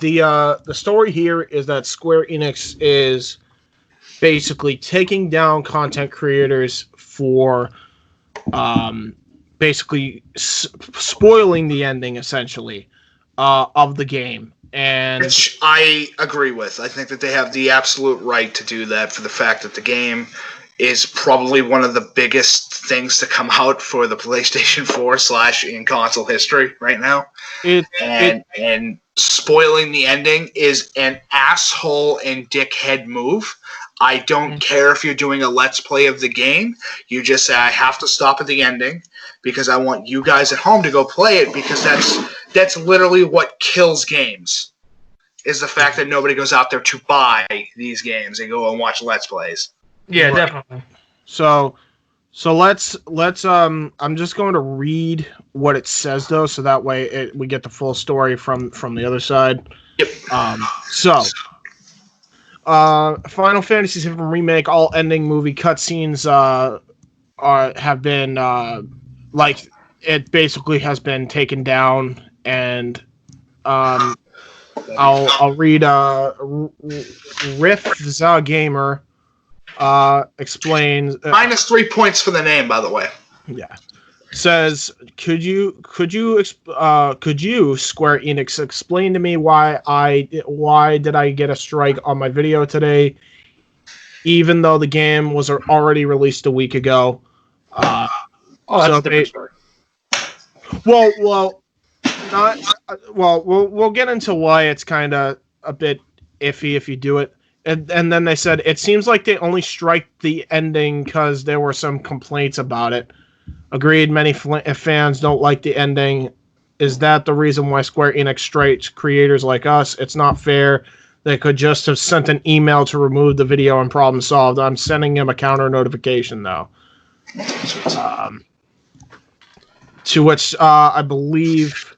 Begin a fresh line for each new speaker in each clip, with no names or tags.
the story here is that Square Enix is basically taking down content creators for basically spoiling the ending, essentially, of the game. And
which I agree with. I think that they have the absolute right to do that for the fact that the game is probably one of the biggest things to come out for the PlayStation 4 / in console history right now. And spoiling the ending is an asshole and dickhead move. I don't care if you're doing a Let's Play of the game. You just say, I have to stop at the ending because I want you guys at home to go play it, because that's literally what kills games, is the fact that nobody goes out there to buy these games and go and watch Let's Plays.
Yeah, definitely.
So let's I'm just going to read what it says, though, so that way we get the full story from the other side.
Yep.
Final Fantasy VII Remake all ending movie cutscenes have been like, it basically has been taken down, and I'll read Riff Gamer explains
-3 points for the name, by the way.
Yeah. Says, could you Square Enix explain to me why did I get a strike on my video today, even though the game was already released a week ago?
That's a different story.
We'll get into why it's kind of a bit iffy if you do it. And then they said, it seems like they only strike the ending because there were some complaints about it. Agreed, many fans don't like the ending. Is that the reason why Square Enix strikes creators like us? It's not fair. They could just have sent an email to remove the video and problem solved. I'm sending him a counter notification, though. To which I believe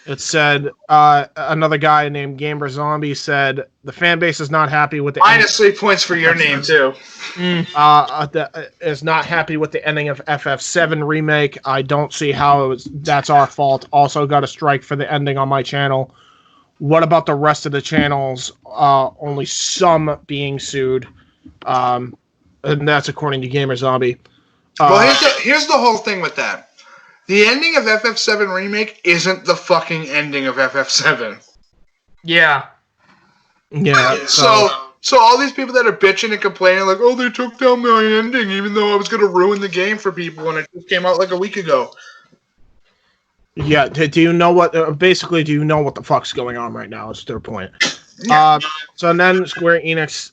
it said, another guy named Gamer Zombie said, the fan base is not happy with the
-3 points for your name, too.
Is not happy with the ending of FF7 Remake. I don't see how that's our fault. Also got a strike for the ending on my channel. What about the rest of the channels? Only some being sued. And that's according to Gamer Zombie.
Well, here's the whole thing with that. The ending of FF7 Remake isn't the fucking ending of FF7.
Yeah.
Yeah.
So all these people that are bitching and complaining, like, oh, they took down my ending, even though I was going to ruin the game for people when it just came out like a week ago.
Yeah. Do you know what? Basically, do you know what the fuck's going on right now? Is their point.
Yeah.
So then Square Enix,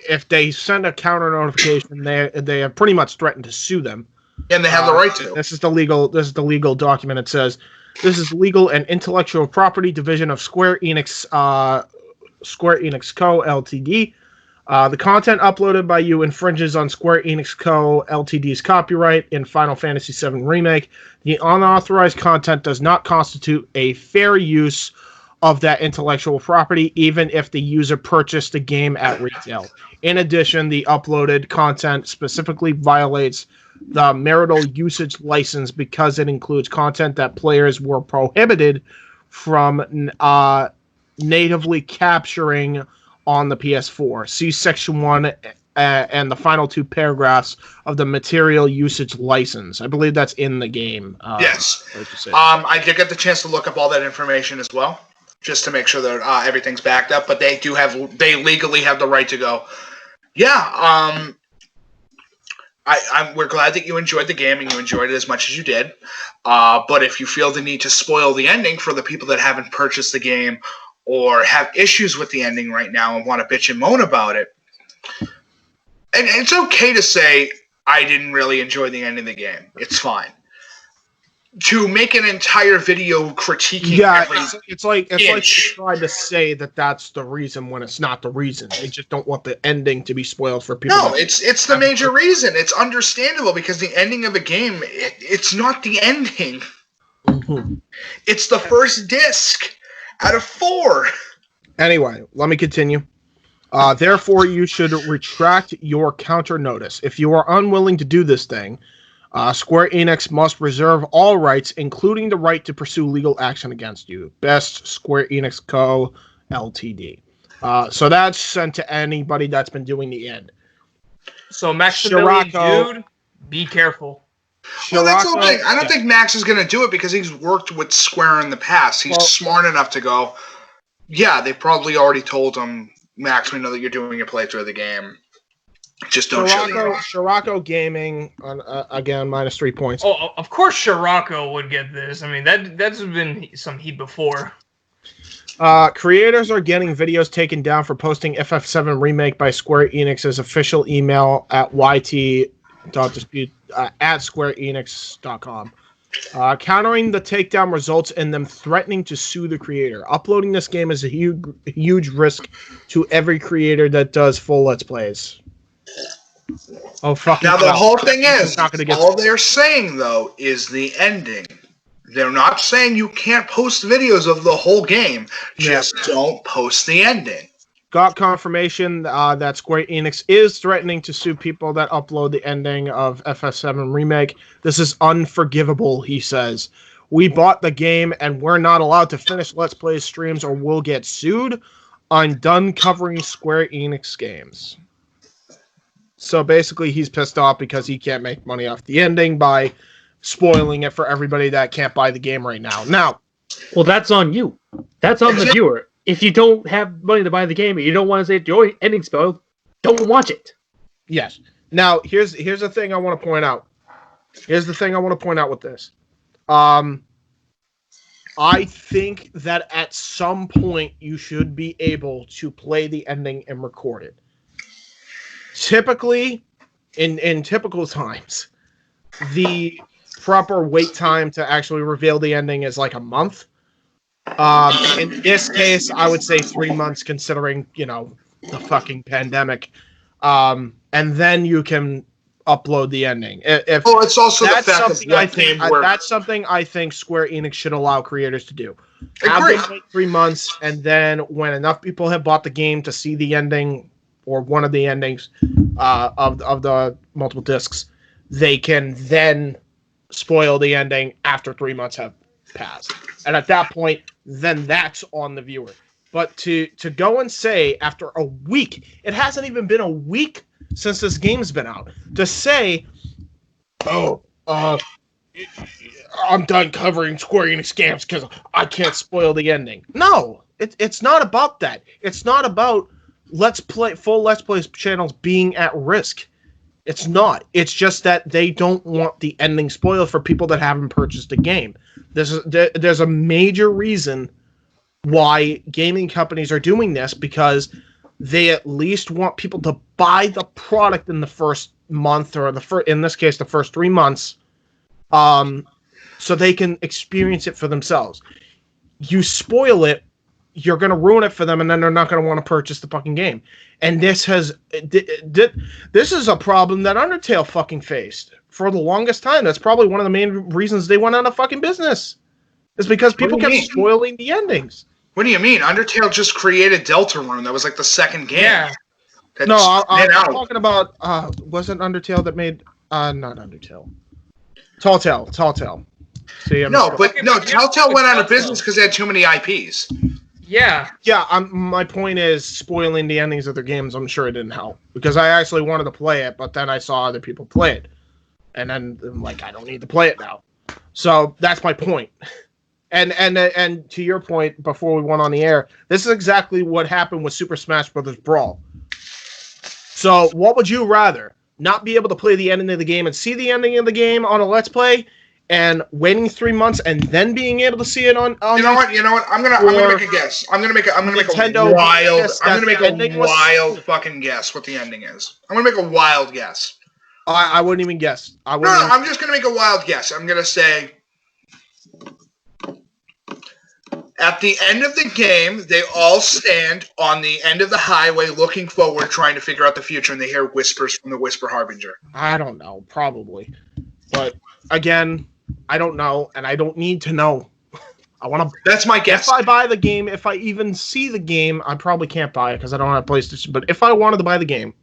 if they send a counter notification, they have pretty much threatened to sue them.
And they have the right to.
This is the legal document. It says, this is legal and intellectual property division of Square Enix Co. Ltd. The content uploaded by you infringes on Square Enix Co. Ltd's copyright in Final Fantasy VII Remake. The unauthorized content does not constitute a fair use of that intellectual property, even if the user purchased the game at retail. In addition, the uploaded content specifically violates the marital usage license because it includes content that players were prohibited from natively capturing on the PS4. See Section 1 and the final 2 paragraphs of the material usage license. I believe that's in the game.
Yes. I did get the chance to look up all that information as well, just to make sure that everything's backed up, but they legally have the right to go, yeah, we're glad that you enjoyed the game and you enjoyed it as much as you did. But if you feel the need to spoil the ending for the people that haven't purchased the game or have issues with the ending right now and want to bitch and moan about it, and it's okay to say, I didn't really enjoy the end of the game. It's fine. To make an entire video critiquing
it's like they tried to say that that's the reason when it's not the reason. They just don't want the ending to be spoiled for people.
No, it's the major reason. It's understandable because the ending of a game, it's not the ending.
Mm-hmm.
It's the first disc out of 4.
Anyway, let me continue. Therefore, you should retract your counter notice. If you are unwilling to do this thing, Square Enix must reserve all rights, including the right to pursue legal action against you. Best Square Enix Co. Ltd. So that's sent to anybody that's been doing the end.
So Maximilian,
Scirocco-
dude, be careful.
Well, that's the whole
Scirocco-
thing. I don't think Max is going to do it because he's worked with Square in the past. He's smart enough to go, yeah, they probably already told him, Max, we know that you're doing a playthrough of the game. Just don't show you.
Scirocco Gaming, again, -3 points.
Oh, of course Scirocco would get this. I mean, that's been some heat before.
Creators are getting videos taken down for posting FF7 Remake by Square Enix's official email at yt.dispute at squareenix.com. Countering the takedown results in them threatening to sue the creator. Uploading this game is a huge risk to every creator that does full Let's Plays. Oh, fuck.
Now, the whole thing is,
not gonna get
all they're saying, though, is the ending. They're not saying you can't post videos of the whole game. Just don't post the ending.
Got confirmation that Square Enix is threatening to sue people that upload the ending of FF7 Remake. This is unforgivable, he says. We bought the game and we're not allowed to finish Let's Play streams or we'll get sued. I'm done covering Square Enix games. So basically he's pissed off because he can't make money off the ending by spoiling it for everybody that can't buy the game right now.
Well, that's on you. That's on the viewer. If you don't have money to buy the game and you don't want to say your ending spoiled, don't watch it.
Yes. Now, here's the thing I want to point out. Here's the thing I want to point out with this. I think that at some point you should be able to play the ending and record it. Typically, in typical times, the proper wait time to actually reveal the ending is like a month. In this case, I would say 3 months, considering, the fucking pandemic. And then you can upload the ending.
It's also the fact that
that's something I think Square Enix should allow creators to do. Have them wait 3 months, and then when enough people have bought the game to see the ending or one of the endings of the multiple discs, they can then spoil the ending after 3 months have passed. And at that point, then that's on the viewer. But to go and say after a week, it hasn't even been a week since this game's been out, to say, I'm done covering Square Enix games because I can't spoil the ending. No, it's not about that. It's not about full Let's Play channels being at risk. It's not. It's just that they don't want the ending spoiled for people that haven't purchased the game. There's a major reason why gaming companies are doing this, because they at least want people to buy the product in the first month, or in this case, the first 3 months, so they can experience it for themselves. You spoil it, you're going to ruin it for them, and then they're not going to want to purchase the fucking game. And this is a problem that Undertale fucking faced for the longest time. That's probably one of the main reasons they went out of fucking business. Is because people kept spoiling the endings.
What do you mean? Undertale just created Deltarune. That was like the second game.
Yeah.
No, I'm talking about, wasn't Undertale that made, not Undertale. Tall Tale. See,
Telltale went out of business because they had too many IPs.
Yeah.
Yeah, my point is, spoiling the endings of their games, I'm sure it didn't help. Because I actually wanted to play it, but then I saw other people play it. And then I'm like, I don't need to play it now. So that's my point. And to your point, before we went on the air, this is exactly what happened with Super Smash Bros. Brawl. So what would you rather? Not be able to play the ending of the game and see the ending of the game on a Let's Play, and waiting 3 months and then being able to see it on
You know what? I'm gonna make a guess. I'm gonna make a wild fucking guess what the ending is. I'm gonna make a wild guess.
I wouldn't even guess.
I'm just gonna make a wild guess. I'm gonna say, at the end of the game, they all stand on the end of the highway looking forward, trying to figure out the future, and they hear whispers from the Whisper Harbinger.
I don't know, probably. But, again, I don't know, and I don't need to know.
That's my guess.
If I buy the game, if I even see the game, I probably can't buy it because I don't have PlayStation. But if I wanted to buy the game,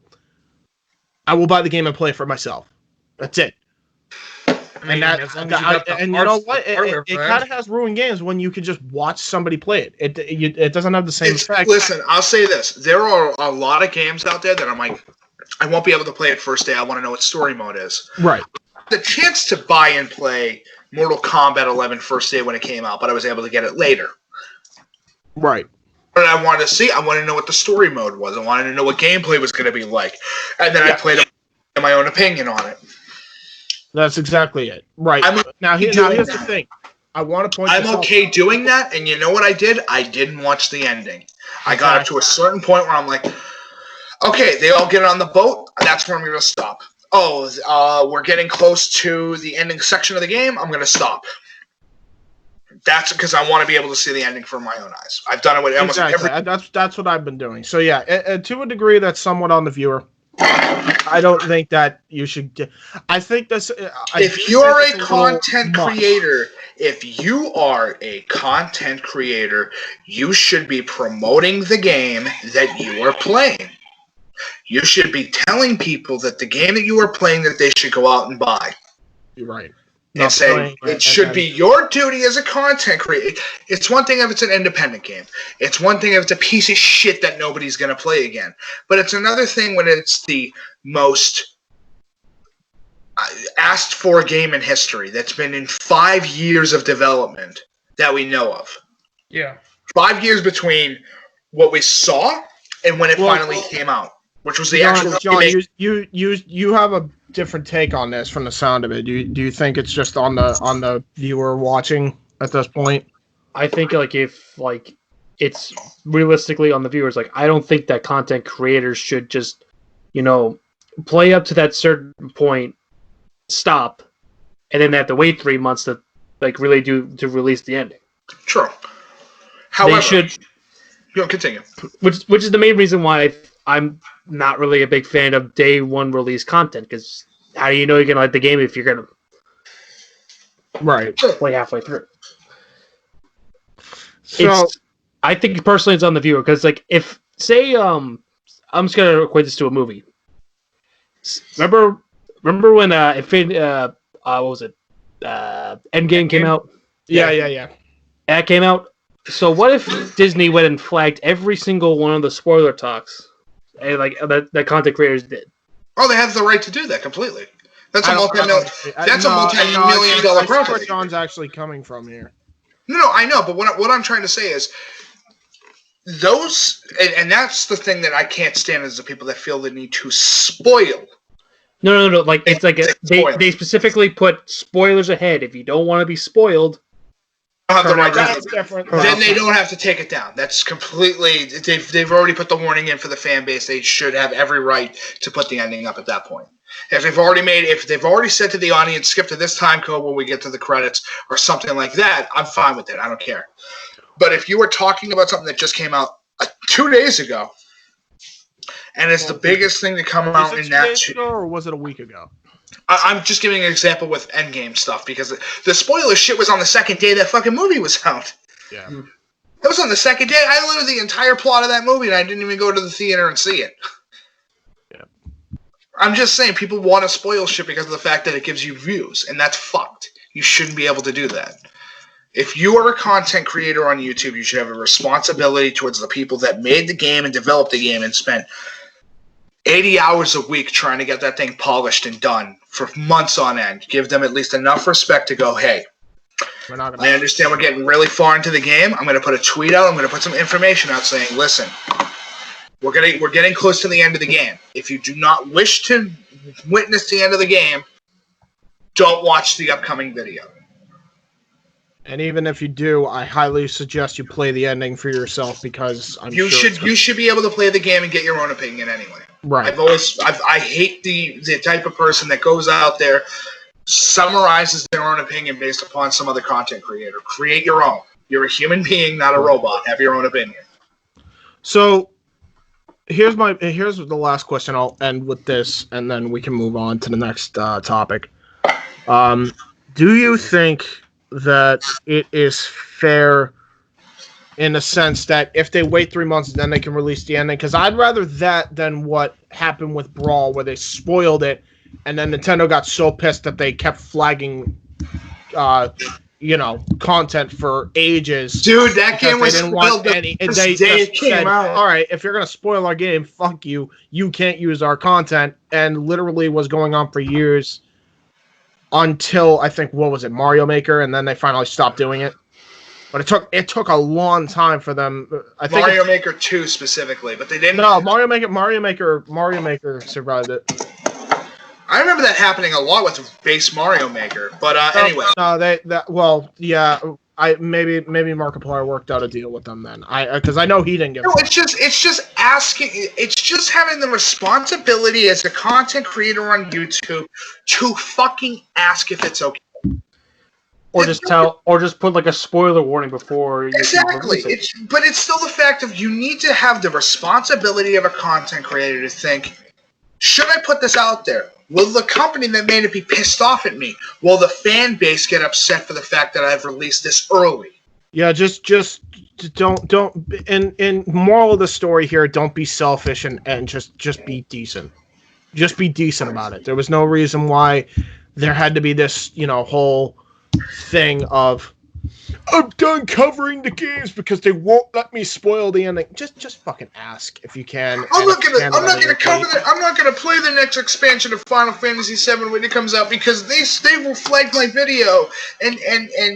I will buy the game and play it for myself. That's it.
I mean, as long as you got the
and you know
parts-
what?
the hardware
It
for that.
kind of has ruined games when you could just watch somebody play it. It doesn't have the same effect.
Listen, I'll say this: there are a lot of games out there that I'm like, I won't be able to play it first day. I want to know what story mode is.
Right.
The chance to buy and play Mortal Kombat 11 first day when it came out, but I was able to get it later.
Right.
But I wanted to see. I wanted to know what the story mode was. I wanted to know what gameplay was going to be like, and then I played it in my own opinion on it.
That's exactly it. Right. Now here's the thing. I want to point.
I'm okay doing that, and you know what I did? I didn't watch the ending. I got up to a certain point where I'm like, okay, they all get on the boat. That's where I'm going to stop. Oh, we're getting close to the ending section of the game. I'm going to stop. That's because I want to be able to see the ending from my own eyes. I've done it with almost every.
That's what I've been doing. So yeah, to a degree, that's somewhat on the viewer. I don't think that you should. I think this.
If you're a content creator, you should be promoting the game that you are playing. You should be telling people that the game that you are playing that they should go out and buy.
You're right.
And say it should be your duty as a content creator. It's one thing if it's an independent game. It's one thing if it's a piece of shit that nobody's going to play again. But it's another thing when it's the most asked for game in history that's been in 5 years of development that we know of.
Yeah.
5 years between what we saw and when it finally came out, which was the actual
John,
remake.
you have a different take on this from the sound of it. Do you think it's just on the viewer watching at this point?
I think if it's realistically on the viewers, I don't think that content creators should just, play up to that certain point, stop, and then they have to wait 3 months to really to release the ending.
True. However,
they should
continue.
Which is the main reason why I'm not really a big fan of day one release content, because how do you know you're gonna like the game if you're gonna play halfway through?
So
I think personally it's on the viewer, because if say I'm just gonna equate this to a movie. Remember when what was it? Endgame came out?
Yeah.
That came out. So what if Disney went and flagged every single one of the spoiler talks, that content creators did?
Oh, they have the right to do that completely. That's a multi-million dollar project.
Where John's actually coming from here.
No, I know, but what I'm trying to say is those, and that's the thing that I can't stand is the people that feel the need to spoil.
No. They specifically put spoilers ahead. If you don't want to be spoiled,
That's different.
Then they don't have to take it down. That's completely. They've already put the warning in for the fan base. They should have every right to put the ending up at that point. If they've already said to the audience, skip to this time code when we get to the credits or something like that, I'm fine with it. I don't care. But if you were talking about something that just came out 2 days ago, and it's the biggest thing to come out in that.
2 days ago, or was it a week ago?
I'm just giving an example with Endgame stuff because the spoiler shit was on the second day that fucking movie was out.
Yeah.
It was on the second day. I learned the entire plot of that movie and I didn't even go to the theater and see it.
Yeah.
I'm just saying people want to spoil shit because of the fact that it gives you views, and that's fucked. You shouldn't be able to do that. If you are a content creator on YouTube, you should have a responsibility towards the people that made the game and developed the game and spent 80 hours a week trying to get that thing polished and done for months on end. Give them at least enough respect to go, hey, I understand we're getting really far into the game. I'm going to put a tweet out. I'm going to put some information out saying, listen, we're getting close to the end of the game. If you do not wish to witness the end of the game, don't watch the upcoming video.
And even if you do, I highly suggest you play the ending for yourself because
you should be able to play the game and get your own opinion anyway.
Right.
I hate the type of person that goes out there, summarizes their own opinion based upon some other content creator. Create your own. You're a human being, not a robot. Have your own opinion.
So here's the last question. I'll end with this, and then we can move on to the next topic. Do you think that it is fair in the sense that if they wait 3 months, then they can release the ending? Because I'd rather that than what happened with Brawl, where they spoiled it and then Nintendo got so pissed that they kept flagging, content for ages.
Dude, that game was
they didn't want
spoiled
any.
the
They
day
just
it came
said,
out.
"All right, if you're gonna spoil our game, fuck you. You can't use our content." And literally was going on for years until I think Mario Maker, and then they finally stopped doing it. But it took a long time for them. I think
Mario Maker 2 specifically, but they didn't.
No, Mario Maker survived it.
I remember that happening a lot with base Mario Maker. But anyway.
No, maybe Markiplier worked out a deal with them then. Because I know he didn't get.
No, it's just asking. It's just having the responsibility as a content creator on YouTube to fucking ask if it's okay.
Or just put like a spoiler warning before.
Exactly. But it's still the fact of you need to have the responsibility of a content creator to think, should I put this out there? Will the company that made it be pissed off at me? Will the fan base get upset for the fact that I've released this early?
Yeah, just don't. And moral of the story here: don't be selfish and just be decent. Just be decent about it. There was no reason why there had to be this, whole thing of I'm done covering the games because they won't let me spoil the ending. Just fucking ask if you can.
I'm not gonna cover that. I'm not gonna play the next expansion of Final Fantasy VII when it comes out because they will flag my video and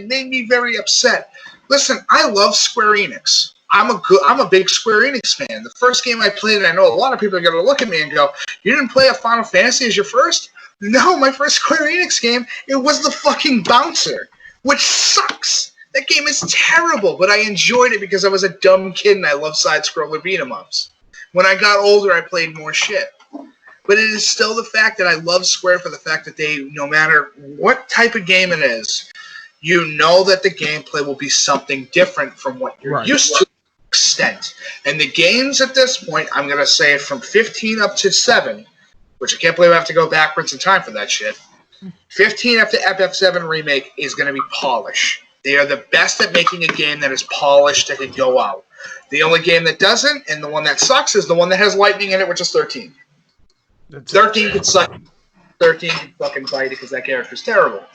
made me very upset. Listen, I love Square Enix. I'm a big Square Enix fan. The first game I played, and I know a lot of people are gonna look at me and go, "You didn't play a Final Fantasy as your first?" No, my first Square Enix game, it was the fucking Bouncer, which sucks. That game is terrible, but I enjoyed it because I was a dumb kid and I love side-scroller beat-em-ups. When I got older, I played more shit. But it is still the fact that I love Square for the fact that they, no matter what type of game it is, you know that the gameplay will be something different from what you're used to extent. And the games at this point, I'm going to say from 15 up to 7, which I can't believe I have to go backwards in time for that shit. 15 after FF7 Remake is going to be polish. They are the best at making a game that is polished that can go out. The only game that doesn't, and the one that sucks, is the one that has lightning in it, which is 13. 13 can suck. 13 can fucking bite it because that character's terrible.